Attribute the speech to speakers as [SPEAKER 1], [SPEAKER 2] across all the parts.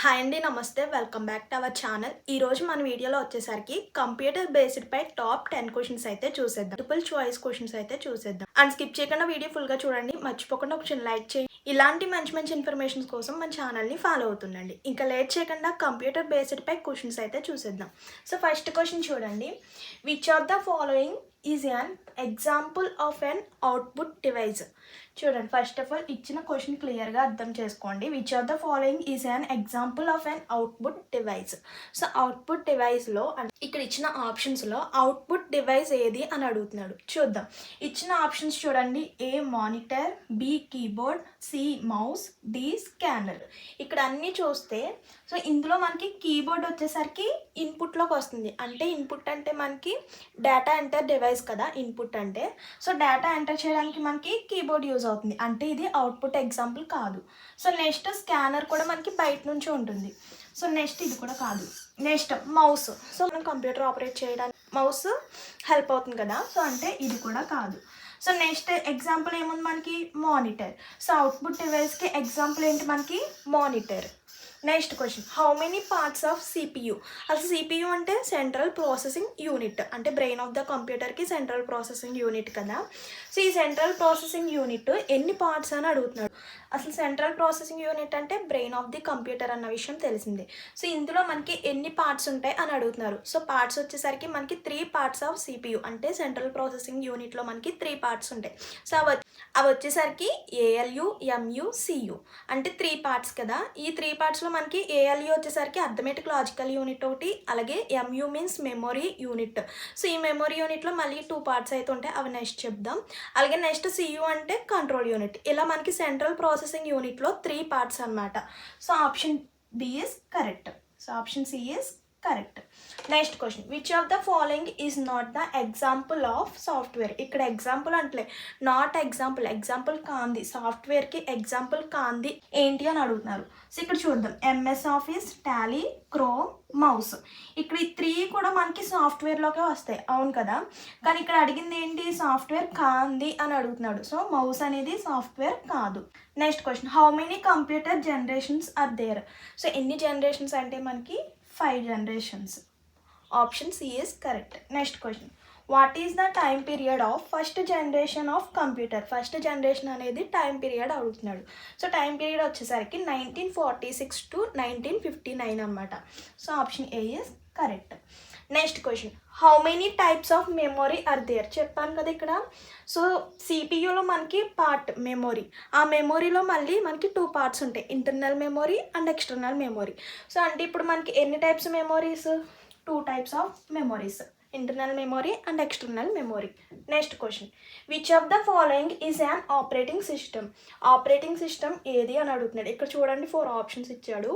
[SPEAKER 1] Hi అండి, నమస్తే. Welcome back to our channel. ఈరోజు మన వీడియోలో వచ్చేసరికి కంప్యూటర్ బేస్డ్ పై టాప్ 10 క్వశ్చన్స్ అయితే చూసేద్దాం. మల్టిపుల్ చాయిస్ క్వశ్చన్స్ అయితే చూసేద్దాం. అండ్ స్కిప్ చేయకుండా వీడియో ఫుల్గా చూడండి. మర్చిపోకుండా ఒక చిన్న లైక్ చేయండి. ఇలాంటి మంచి మంచి ఇన్ఫర్మేషన్స్ కోసం మన ఛానల్ని ఫాలో అవుతుండండి. ఇంకా లేట్ చేయకుండా కంప్యూటర్ బేస్డ్ పై క్వశ్చన్స్ అయితే చూసేద్దాం. సో ఫస్ట్ క్వశ్చన్ చూడండి. Which of the following is an example of an output device? చూడండి, ఫస్ట్ ఆఫ్ ఆల్ ఇచ్చిన క్వశ్చన్ క్లియర్గా అర్థం చేసుకోండి. Which of the following is an example of an output device. So output డివైస్లో ఇక్కడ ఇచ్చిన ఆప్షన్స్లో అవుట్పుట్ డివైస్ ఏది అని అడుగుతున్నాడు. చూద్దాం. ఇచ్చిన ఆప్షన్స్ చూడండి. A monitor, B keyboard, C mouse, D scanner. ఇక్కడ అన్నీ చూస్తే సో ఇందులో మనకి కీబోర్డ్ వచ్చేసరికి ఇన్పుట్లోకి వస్తుంది. అంటే ఇన్పుట్ అంటే మనకి డేటా ఎంటర్ డివైస్ కదా ఇన్పుట్ అంటే. సో డేటా ఎంటర్ చేయడానికి మనకి కీబోర్డ్ యూజ్ అవుతుంది. అంటే ఇది అవుట్పుట్ ఎగ్జాంపుల్ కాదు. సో నెక్స్ట్ స్కానర్ కూడా మనకి బయట నుంచి ఉంటుంది. సో నెక్స్ట్ ఇది కూడా కాదు. Next mouse. సో మనం కంప్యూటర్ ఆపరేట్ చేయడానికి మౌస్ హెల్ప్ అవుతుంది కదా. సో అంటే ఇది కూడా కాదు. సో నెక్స్ట్ ఎగ్జాంపుల్ ఏముంది మనకి? మానిటర్. సో అవుట్పుట్ డివైస్కి ఎగ్జాంపుల్ ఏంటి మనకి? Monitor. Next question. How many parts of CPU? అసలు సిపియు అంటే సెంట్రల్ ప్రాసెసింగ్ యూనిట్. అంటే బ్రెయిన్ ఆఫ్ ద కంప్యూటర్కి సెంట్రల్ ప్రాసెసింగ్ యూనిట్ కదా. సో ఈ సెంట్రల్ ప్రాసెసింగ్ యూనిట్ ఎన్ని పార్ట్స్ అని అడుగుతున్నాడు. అసలు సెంట్రల్ ప్రాసెసింగ్ యూనిట్ అంటే బ్రెయిన్ ఆఫ్ ది కంప్యూటర్ అన్న విషయం తెలిసిందే. సో ఇందులో మనకి ఎన్ని పార్ట్స్ ఉంటాయి అని అడుగుతున్నారు. సో పార్ట్స్ వచ్చేసరికి మనకి 3 పార్ట్స్ ఆఫ్ సిపియు. అంటే సెంట్రల్ ప్రాసెసింగ్ యూనిట్లో మనకి 3 పార్ట్స్ ఉంటాయి. సో అవి వచ్చేసరికి ఏఎల్యు, ఎంయు, సియు. అంటే 3 పార్ట్స్ కదా. ఈ 3 పార్ట్స్లో మనకి ఏఎల్యు వచ్చేసరికి అర్థమెటిక్ లాజికల్ యూనిట్ ఒకటి, అలాగే MU means memory unit. So ఈ మెమొరీ యూనిట్లో మళ్ళీ 2 పార్ట్స్ అయితే ఉంటాయి. అవి నెక్స్ట్ చెప్దాం. అలాగే నెక్స్ట్ సియు అంటే కంట్రోల్ యూనిట్. ఇలా మనకి సెంట్రల్ ప్రాసెసింగ్ యూనిట్లో 3 పార్ట్స్ అనమాట. So option B is correct. So option C is correct. Next question. Which of the following is not the example of software? ఇక్కడ ఎగ్జాంపుల్ అంటే not example, example కాంది, సాఫ్ట్వేర్కి example కాంది ఏంటి అని అడుగుతున్నారు. సో ఇక్కడ చూద్దాం. MS office, Tally, Chrome, mouse. ఇక్కడ ఈ 3 కూడా మనకి సాఫ్ట్వేర్లోకే వస్తాయి, అవును కదా. కానీ ఇక్కడ అడిగింది ఏంటి? సాఫ్ట్వేర్ కాంది అని అడుగుతున్నాడు. సో మౌస్ అనేది సాఫ్ట్వేర్ కాదు. Next question. How many computer generations are there? So ఎన్ని జనరేషన్స్ అంటే మనకి 5 generations. Option C is correct. Next question. What is the time period of first generation of computer? First generation అనేది time period అడుగుతున్నాడు. So time period వచ్చేసరికి 1946 to 1959 అనమాట. So option A is correct. Next question. How many types of memory are there? చెప్పాను కదా ఇక్కడ. So సిపియూలో మనకి part memory. ఆ మెమొరీలో మళ్ళీ మనకి 2 పార్ట్స్ ఉంటాయి. Internal memory and external memory. So అంటే ఇప్పుడు మనకి ఎన్ని types memories? 2 types of memories. Internal memory and external memory. Next question. Which of the following is an operating system? Operating system ఏది అని అడుగుతున్నాడు. ఇక్కడ చూడండి 4 ఆప్షన్స్ ఇచ్చాడు.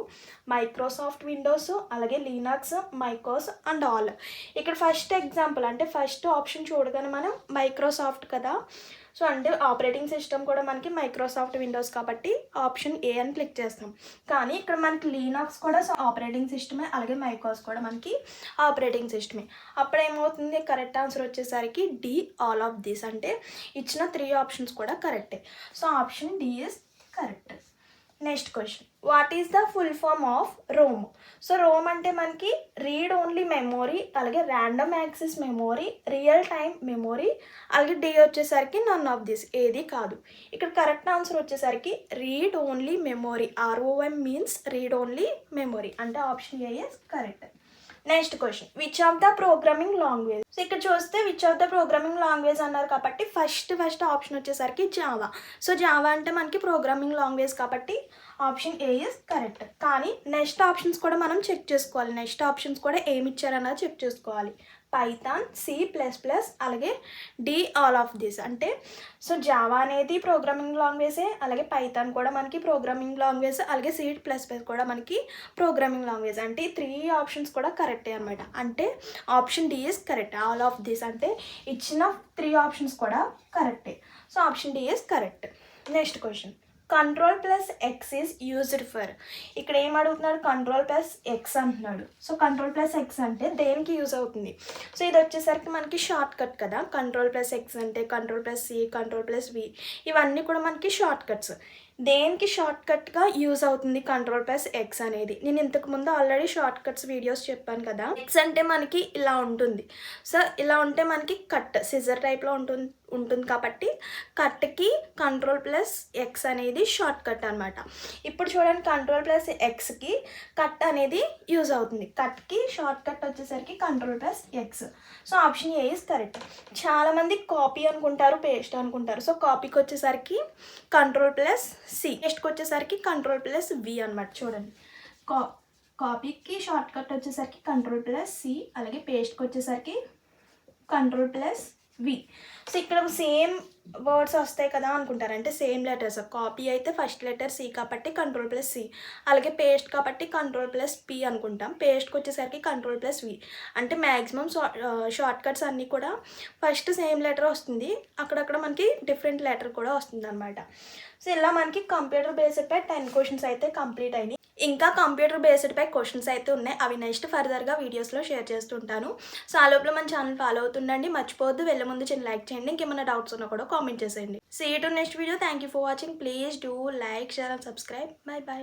[SPEAKER 1] మైక్రోసాఫ్ట్ విండోస్, అలాగే లినక్స్, మైకోస్ అండ్ ఆల్. ఇక్కడ ఫస్ట్ ఎగ్జాంపుల్ అంటే ఫస్ట్ ఆప్షన్ చూడగానే మనం మైక్రోసాఫ్ట్ కదా. సో అంటే ఆపరేటింగ్ సిస్టమ్ కూడా మనకి మైక్రోసాఫ్ట్ విండోస్ కాబట్టి ఆప్షన్ ఏ అని క్లిక్ చేస్తాం. కానీ ఇక్కడ మనకి లీనాక్స్ కూడా ఆపరేటింగ్ సిస్టమే, అలాగే మైకోస్ కూడా మనకి ఆపరేటింగ్ సిస్టమే. అప్పుడు ఏమవుతుంది? కరెక్ట్ ఆన్సర్ వచ్చేసరికి డి ఆల్ ఆఫ్ దిస్. అంటే ఇచ్చిన 3 ఆప్షన్స్ కూడా కరెక్టే. So option D is correct. Next question. What is the full form of ROM? So ROM అంటే మనకి రీడ్ ఓన్లీ మెమొరీ, అలాగే random access memory, real time memory, అలాగే D వచ్చేసరికి none of this, ఏది కాదు. ఇక్కడ కరెక్ట్ ఆన్సర్ వచ్చేసరికి read only memory. ROM means read only memory. అంటే option A is correct. Next question. Which of the programming language? So ఇక్కడ చూస్తే which of the programming language అన్నారు కాబట్టి ఫస్ట్ ఆప్షన్ వచ్చేసరికి జావా. సో జావా అంటే మనకి programming language కాబట్టి option A is correct. కానీ నెక్స్ట్ ఆప్షన్స్ కూడా మనం చెక్ చేసుకోవాలి. నెక్స్ట్ ఆప్షన్స్ కూడా ఏమి ఇచ్చారన్నది చెక్ చేసుకోవాలి. పైథాన్, C++, అలాగే డి ఆల్ ఆఫ్ దిస్. అంటే సో జావా అనేది ప్రోగ్రామింగ్ లాంగ్వేజే, అలాగే పైథాన్ కూడా మనకి ప్రోగ్రామింగ్ లాంగ్వేజ్, అలాగే C++ కూడా మనకి ప్రోగ్రామింగ్ లాంగ్వేజ్. అంటే ఈ 3 ఆప్షన్స్ కూడా కరెక్టే అనమాట. అంటే option D is correct. All of this అంటే ఇచ్చిన 3 ఆప్షన్స్ కూడా కరెక్టే. So option D is correct. Next question. Control plus X is used for? ఇక్కడ ఏం అడుగుతున్నాడు? కంట్రోల్ ప్లస్ ఎక్స్ అంటున్నాడు. సో కంట్రోల్ ప్లస్ ఎక్స్ అంటే దేనికి యూజ్ అవుతుంది? సో ఇది వచ్చేసరికి మనకి షార్ట్ కట్ కదా. కంట్రోల్ ప్లస్ ఎక్స్ అంటే control plus C, control plus V, ఇవన్నీ కూడా మనకి షార్ట్ కట్స్. దేనికి షార్ట్‌కట్‌గా యూజ్ అవుతుంది కంట్రోల్+X అనేది. నేను ఇంతకుముందు ఆల్రెడీ షార్ట్‌కట్స్ వీడియోస్ చెప్పాను కదా! ఎక్స్ అంటే మనకి ఇలా ఉంటుంది. సో, ఇలా ఉంటే మనకి కట్ సిజర్ టైప్‌లో ఉంటుంది కాబట్టి కట్‌కి కంట్రోల్+X అనేది షార్ట్‌కట్ అనమాట. ఇప్పుడు చూడండి కంట్రోల్+Xకి కట్ అనేది యూజ్ అవుతుంది. కట్‌కి షార్ట్‌కట్ వచ్చేసరికి control X. So, option A is correct. చాలామంది కాపీ అనుకుంటారు, పేస్ట్ అనుకుంటారు. సో, కాపీకి వచ్చేసరికి కంట్రోల్+C, పేస్ట్‌కి వచ్చేసరికి కంట్రోల్+V అనమాట. చూడండి కాపీకి షార్ట్‌కట్ వచ్చేసరికి కంట్రోల్+C, అలాగే పేస్ట్‌కి వచ్చేసరికి కంట్రోల్+V. సో, ఇక్కడ సేమ్ వర్డ్స్ వస్తాయి కదా అనుకుంటారు. అంటే సేమ్ లెటర్స్. కాపీ అయితే ఫస్ట్ లెటర్ C కాబట్టి కంట్రోల్+C, అలాగే పేస్ట్ కాబట్టి కంట్రోల్+P అనుకుంటాం. పేస్ట్‌కి వచ్చేసరికి కంట్రోల్+V. అంటే మ్యాక్సిమం షార్ట్‌కట్స్ అన్నీ కూడా ఫస్ట్ సేమ్ లెటర్ వస్తుంది, అక్కడక్కడ మనకి డిఫరెంట్ లెటర్ కూడా వస్తుందన్నమాట. సో, ఇలా మనకి కంప్యూటర్ బేస్డ్పై 10 క్వశ్చన్స్ అయితే కంప్లీట్ అయినాయి. ఇంకా కంప్యూటర్ బేస్డ్పై క్వశ్చన్స్ అయితే ఉన్నాయి. అవి నెక్స్ట్ ఫర్దర్గా వీడియోస్లో షేర్ చేస్తుంటాను. సో, ఆ లోపల మన ఛానల్ ఫాలో అవుతుండండి. మర్చిపోవద్దు, వెళ్ళే ముందు చిన్న లైక్ చేయండి. ఇంకేమైనా డౌట్స్ ఉన్నా కూడా కామెంట్ చేసేయండి. See you to next video. Thank you for watching. Please do like, share and subscribe. Bye by.